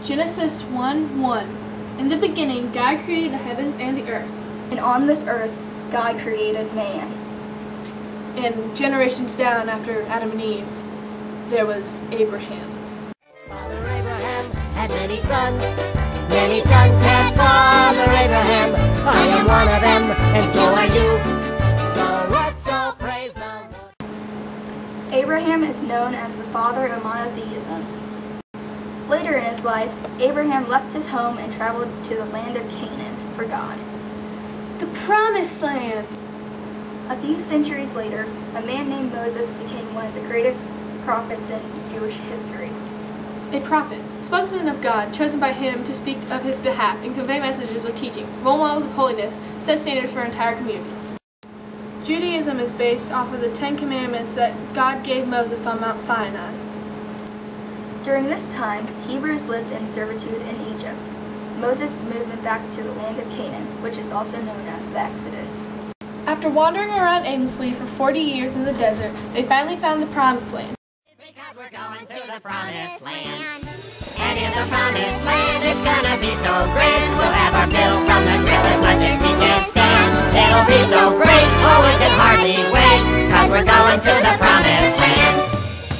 Genesis 1:1. In the beginning, God created the heavens and the earth. And on this earth, God created man. And generations down after Adam and Eve, there was Abraham. Father Abraham had many sons. Many sons had Father Abraham. I am one of them, and so are you. So let's all praise the Lord. Abraham is known as the father of monotheism. Later in his life, Abraham left his home and traveled to the land of Canaan for God. The Promised Land! A few centuries later, a man named Moses became one of the greatest prophets in Jewish history. A prophet, spokesman of God, chosen by him to speak of his behalf and convey messages of teaching, role models of holiness, set standards for entire communities. Judaism is based off of the 10 Commandments that God gave Moses on Mount Sinai. During this time, Hebrews lived in servitude in Egypt. Moses moved them back to the land of Canaan, which is also known as the Exodus. After wandering around aimlessly for 40 years in the desert, they finally found the Promised Land. Because we're going to the Promised Land. And in the Promised Land, it's gonna be so grand. We'll have our fill from the grill as much as we can stand. It'll be so great, oh, we can hardly wait. Cause we're going to the Promised Land.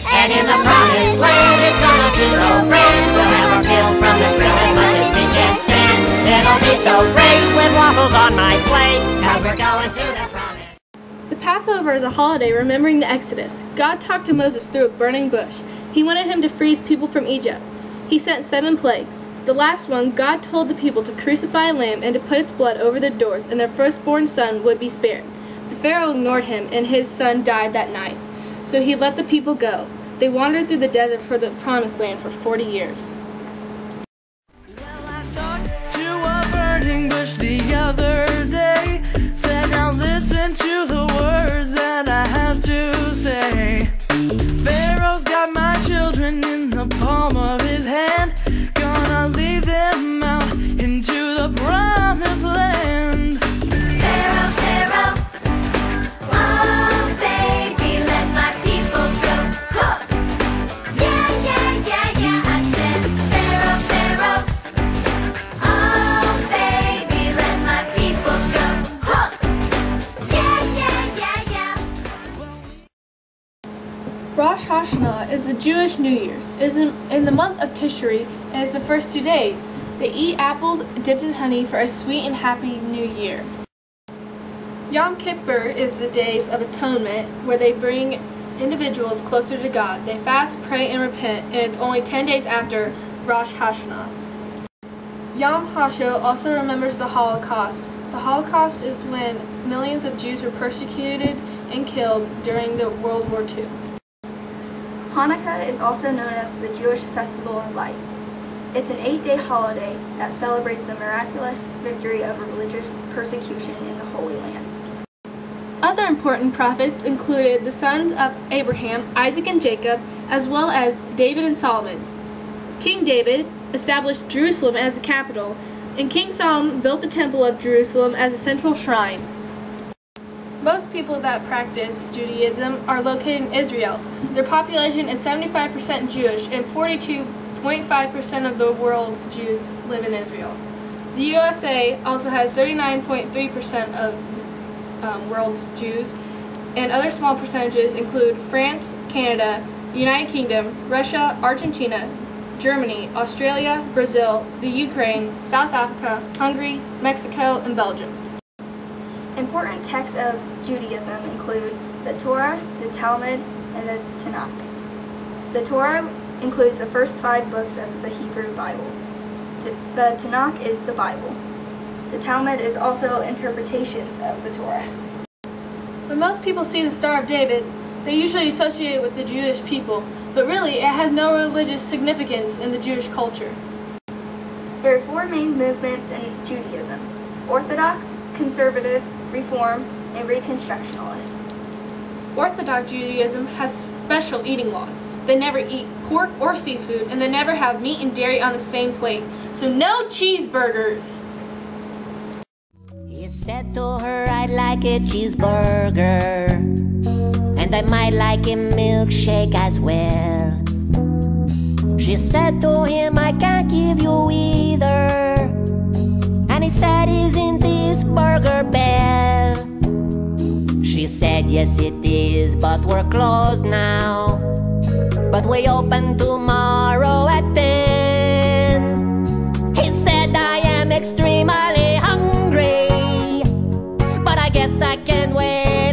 And in the Promised Land, it's gonna be so grand. We'll have our fill from the grill as much as we can stand. It'll be so great with waffles on my plate. Cause we're going to the Promised. The Passover is a holiday remembering the Exodus. God talked to Moses through a burning bush. He wanted him to free his people from Egypt. He sent 7 plagues. The last one, God told the people to crucify a lamb and to put its blood over their doors, and their firstborn son would be spared. The Pharaoh ignored him, and his son died that night. So he let the people go. They wandered through the desert for the Promised Land for 40 years. Well, I talked to a burning bush the other day. Said, now listen to the words that I have to say. Pharaoh's got my children in the palm of his hand. Gonna lead them out into the Promised Land. Pharaoh, Pharaoh, oh baby, let my people go. Huh. Yeah, yeah, yeah, yeah, I said Pharaoh, Pharaoh, oh baby, let my people go. Huh. Yeah, yeah, yeah, yeah. Rosh Hashanah is the Jewish New Year's. It is in the month of Tishri and is the first 2 days. They eat apples dipped in honey for a sweet and happy new year. Yom Kippur is the days of atonement where they bring individuals closer to God. They fast, pray, and repent, and it's only 10 days after Rosh Hashanah. Yom HaShoah also remembers the Holocaust. The Holocaust is when millions of Jews were persecuted and killed during the World War II. Hanukkah is also known as the Jewish Festival of Lights. It's an 8-day holiday that celebrates the miraculous victory over religious persecution in the Holy Land. Other important prophets included the sons of Abraham, Isaac, and Jacob, as well as David and Solomon. King David established Jerusalem as the capital, and King Solomon built the Temple of Jerusalem as a central shrine. Most people that practice Judaism are located in Israel. Their population is 75% Jewish, and 42.5% of the world's Jews live in Israel. The USA also has 39.3% of the world's Jews, and other small percentages include France, Canada, United Kingdom, Russia, Argentina, Germany, Australia, Brazil, the Ukraine, South Africa, Hungary, Mexico, and Belgium. Important texts of Judaism include the Torah, the Talmud, and the Tanakh. The Torah includes the first 5 books of the Hebrew Bible. The Tanakh is the Bible. The Talmud is also interpretations of the Torah. When most people see the Star of David, they usually associate it with the Jewish people, but really it has no religious significance in the Jewish culture. There are 4 main movements in Judaism: Orthodox, Conservative, Reform, and Reconstructionalist. Orthodox Judaism has special eating laws. They never eat pork or seafood, and they never have meat and dairy on the same plate. So no cheeseburgers! He said to her, I'd like a cheeseburger, and I might like a milkshake as well. She said to him, I can't keep give you either. And he said, isn't this Burger Bell? She said, yes it is, but we're closed now. But we open tomorrow at 10. He said, I am extremely hungry, but I guess I can wait.